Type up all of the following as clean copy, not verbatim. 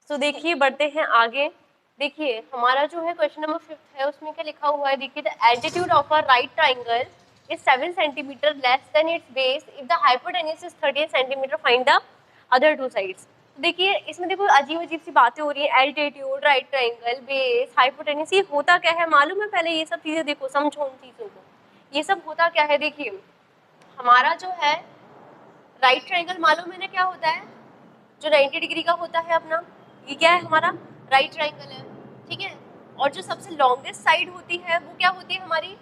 तो देखिए बढ़ते हैं आगे। देखिए हमारा जो है क्वेश्चन नंबर 5 है, उसमें क्या लिखा हुआ है, देखिए the altitude of a right triangle is 7 centimetre less than it's base if the hypotenuse is 13 centimetre, find the other two sides. देखिए इसमें देखो अजीब अजीब सी बातें हो रही है, altitude, right triangle, base, hypotenuse, ये होता क्या है मालूम है? पहले ये सब चीजें देखो, समझो उन चीजों को। ये सब होता क्या है, देखिए हमारा जो है राइट ट्राइंगल मालूम है ना क्या होता है, जो 90 डिग्री का होता है अपना, ये क्या है हमारा राइट ट्राइंगल है, ठीक है। और जो सबसे लॉन्गेस्ट साइड होती है वो क्या होती है हमारी,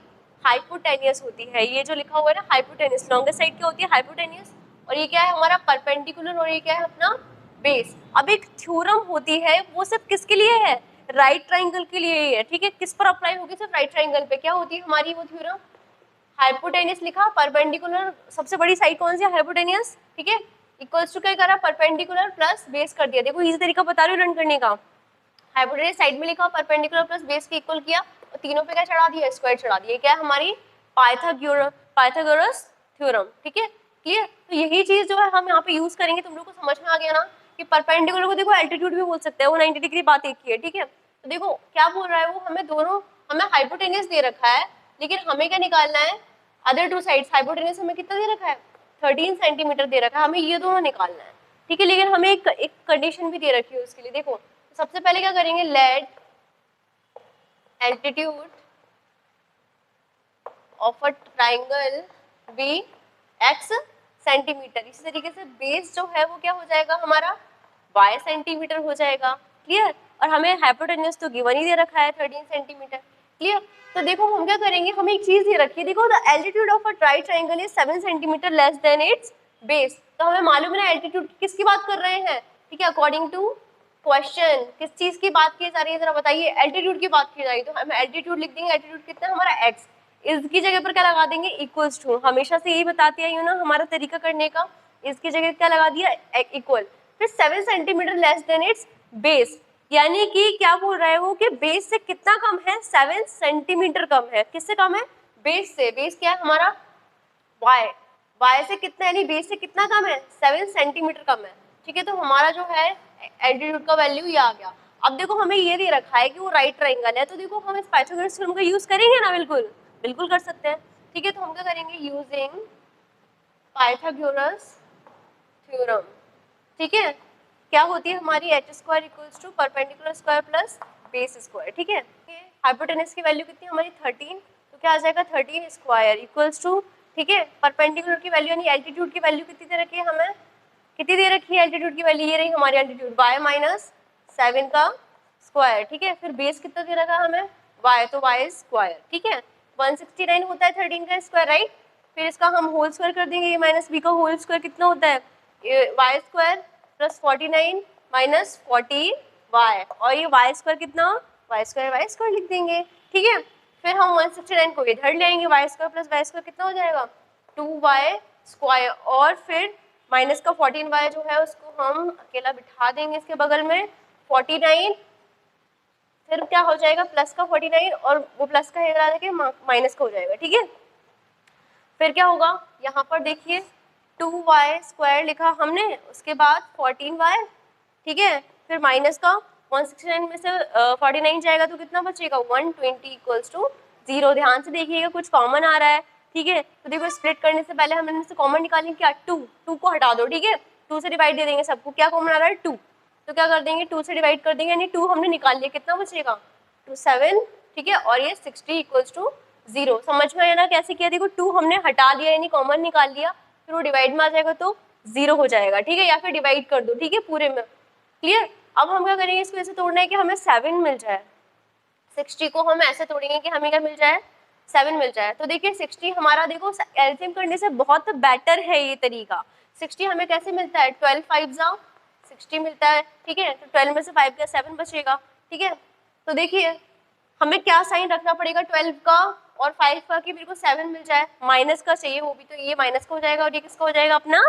हाइपोटेनियस होती है। ये जो लिखा हुआ है ना हाइपोटेनियस, लॉन्गेस्ट साइड क्या होती है, हाइपोटेनियस। और ये क्या है हमारा परपेंडिकुलर, और ये क्या है अपना बेस। अब एक थ्योरम होती है, वो सिर्फ किसके लिए है, राइट ट्राइंगल के लिए ही है, ठीक है। किस पर अप्लाई होगी, सिर्फ राइट ट्राइंगल पे। क्या होती है हमारी वो थ्योरम, हाइपोटेनियस लिखा, परपेंडिकुलर सबसे बड़ी साइड कौन सी है, हाइपोटेनियस, ठीक है। इक्वल्स टू क्या करा, परपेंडिकुलर प्लस बेस कर दिया। देखो इजी तरीका बता रही हूँ लर्न करने का। हाइपोटेनियस साइड में लिखा, परपेंडिकुलर प्लस बेस के इक्वल किया, और तीनों पे क्या चढ़ा दिया, स्क्वायर चढ़ा दिया। क्या है हमारी पाइथागोरस थ्योरम, ठीक है। क्लियर। तो यही चीज जो है हम यहाँ पे यूज करेंगे। तुम लोग को समझ में आ गया ना कि परपेंडिकुलर को देखो एल्टीट्यूड भी बोल सकते हैं, वो 90 डिग्री बात एक ही है, ठीक है। तो देखो क्या बोल रहा है वो, हमें दोनों, हमें हाइपोटेनियस दे रखा है, लेकिन हमें क्या निकालना है, अदर टू साइड्स। हाइपोटेनियस हमें कितना दे रखा है, 13 सेंटीमीटर दे रखा है, हमें ये दोनों निकालना है, ठीक है। लेकिन हमें एक कंडीशन भी दे रखी है उसके लिए। देखो सबसे पहले क्या करेंगे, let altitude of a triangle be x centimetre. इसी तरीके से बेस जो है वो क्या हो जाएगा हमारा, y सेंटीमीटर हो जाएगा। क्लियर। और हमें हाइपोटेन्यूज तो गिवन ही दे रखा है 13 सेंटीमीटर। क्लियर। तो देखो हम क्या करेंगे, हमें एक चीज दे रखी है, देखो the altitude of a right triangle is 7 centimetre less than it's base. तो हमें मालूम है ना एल्टीट्यूड किसकी बात कर रहे हैं, ठीक है। अकॉर्डिंग टू क्वेश्चन किस चीज की बात की जा रही है, जरा बताइए, एल्टीट्यूड की बात की जा रही है। तो हम एल्टीट्यूड लिख देंगे, एल्टीट्यूड कितना है हमारा x, इसकी जगह पर क्या लगा देंगे, इक्वल्स टू। हमेशा से यही बताती आई हूँ ना हमारा तरीका करने का, इसकी जगह क्या लगा दिया, इक्वल। फिर 7 centimetre less than it's base, यानी कि क्या बोल रहा है वो कि बेस से कितना कम है, 7 सेंटीमीटर कम है। किससे कम है, बेस से। बेस क्या है हमारा y, y से कितना, यानी बेस से कितना कम है, 7 सेंटीमीटर कम है, ठीक है। तो हमारा जो है एल्टीट्यूड का वैल्यू ये आ गया। अब देखो हमें ये दे रखा है कि वो राइट ट्राइंगल है, तो देखो हम इस पाइथागोरस थ्योरम का यूज करेंगे ना, बिल्कुल बिल्कुल कर सकते हैं, ठीक है। तो हम क्या करेंगे, यूजिंग पाइथागोरस थ्योरम, ठीक है। क्या होती है हमारी H square equals to perpendicular square plus base square, ठीक है। हाइपोटेनस की वैल्यू कितनी हमारी 13, तो क्या आ जाएगा 13 स्क्वायर इक्वल्स टू, ठीक है, परपेंडिकुलर की वैल्यू यानी एल्टीट्यूड की वैल्यू कितनी दे रखी है हमें, कितनी दे रखी है एल्टीट्यूड की वैल्यू, ये रही हमारी एल्टीट्यूड y माइनस 7 का स्क्वायर, ठीक है। फिर बेस कितना दे रखा है हमें y, तो y स्क्वायर, ठीक है। 169 होता है 13 का स्क्वायर, राइट। फिर इसका हम होल स्क्वायर कर देंगे, ये माइनस b का होल स्क्वायर कितना होता है, y square plus 49 minus 40y, और ये y स्क्वायर कितना, y स्क्वायर लिख देंगे, ठीक है। फिर हम 169 को इधर ले आएंगे, y square plus y square कितना हो जाएगा, 2y स्क्वायर, और फिर माइनस का 14y जो है उसको हम अकेला बिठा देंगे इसके बगल में, 49, फिर क्या हो जाएगा प्लस का 49, और वो प्लस का इधर आके माइनस का हो जाएगा, ठीक है। फिर क्या होगा, यहाँ पर देखिए 2y स्क्वायर लिखा हमने, उसके बाद 14y, ठीक है। फिर माइनस का 169 में से 49 जाएगा तो कितना बचेगा, 120 इक्वल्स टू 0। ध्यान से देखिएगा कुछ कॉमन आ रहा है, ठीक है। तो देखो स्प्लिट करने से पहले हम इनमें से कॉमन निकालेंगे क्या, 2 को हटा दो, ठीक है। 2 से डिवाइड दे देंगे सबको, क्या कॉमन आ रहा है 2, तो क्या कर देंगे 2 से डिवाइड कर देंगे, यानी 2 हमने निकाल लिया, कितना बचेगा 2 7, ठीक है। और ये 60 इक्वल्स टू 0। समझ में आया ना कैसे किया, देखो 2 हमने हटा दिया यानी कॉमन निकाल लिया, फिर वो डिवाइड में आ जाएगा तो 0 हो जाएगा, ठीक है। या फिर डिवाइड कर दो, ठीक है, पूरे में। क्लियर। अब हम क्या करेंगे, इसको ऐसे तोड़ना है कि हमें 7 मिल जाए, 60 को हम ऐसे तोड़ेंगे कि हमें क्या मिल जाए, 7 मिल जाए। तो देखिए 60 हमारा, देखो एलसीएम करने से बहुत बेटर है ये तरीका। 60 हमें कैसे मिलता है, 12 5 जा 60 मिलता है, ठीक है। तो 12 में से 5 का 7 बचेगा, ठीक है। तो देखिए हमें क्या साइन रखना पड़ेगा 12 का और 5 का कि मेरे को 7 मिल जाए, माइनस का चाहिए वो भी, तो ये माइनस का हो जाएगा, और ये किसका हो जाएगा अपना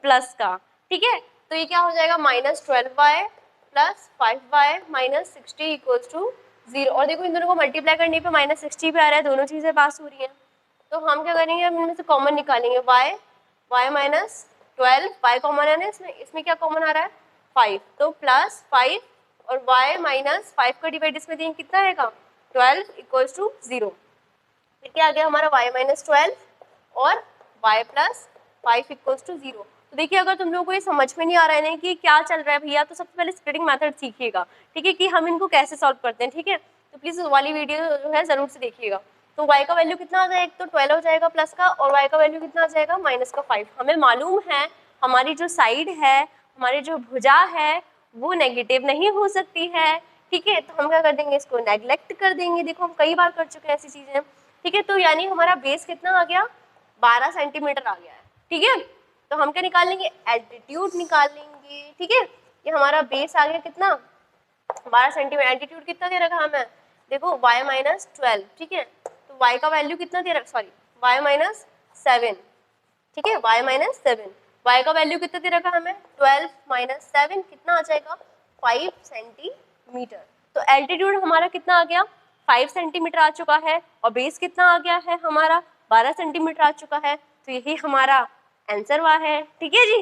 प्लस का, ठीक है। तो ये क्या हो जाएगा, minus 12y plus 5y minus 60 equals to 0। और देखो इन दोनों को मल्टीप्लाई करने पे माइनस 60 पे आ रहा है, दोनों चीजें पास हो रही हैं। तो हम क्या करेंगे, हम इनमें से कॉमन निकालेंगे, y माइनस 12, y कॉमन है ना, इसमें क्या कॉमन आ रहा है 5, तो प्लस 5 और y माइनस 5 का डिवाइड इसमें देंगे कितना आएगा 12 इक्वल्स टू 0। फिर क्या आ गया हमारा y माइनस 12 और y प्लस 5 इक्वल्स टू 0। तो देखिए अगर तुम लोगों को ये समझ में नहीं आ रहा है ना कि क्या चल रहा है भैया, तो सबसे पहले स्प्लिटिंग मेथड सीखिएगा, ठीक है, कि हम इनको कैसे सॉल्व करते हैं, ठीक है। तो प्लीज उस वाली वीडियो जो है जरूर से देखिएगा। तो y का वैल्यू कितना आ जाएगा, एक तो 12 हो जाएगा प्लस का, और y का वैल्यू कितना आ जाएगा माइनस का 5। हमें मालूम है हमारी जो साइड है, हमारी जो भुजा है वो नेगेटिव नहीं हो सकती है, ठीक है। तो हम क्या कर देंगे, इसको नेग्लेक्ट कर देंगे। देखो हम कई बार कर चुके हैं ऐसी चीजें, ठीक है। तो यानी हमारा बेस कितना आ गया 12 सेंटीमीटर आ गया है, ठीक है। तो हम क्या निकाल लेंगे, एल्टीट्यूड निकाल लेंगे, ठीक है। ये हमारा बेस आ गया कितना 12 सेंटीमीटर। एल्टीट्यूड कितना दे रखा हमें, देखो y माइनस 12, ठीक है। तो y का वैल्यू कितना दे रखा, सॉरी y माइनस 7, ठीक है, y माइनस 7, y का वैल्यू कितना दे रखा हमें 12 माइनस 7 कितना आ जाएगा 5 सेंटीमीटर। तो एल्टीट्यूड हमारा कितना आ गया 5 सेंटीमीटर आ चुका है, और बेस कितना आ गया है हमारा 12 सेंटीमीटर आ चुका है। तो यही हमारा आंसर हुआ है, ठीक है जी।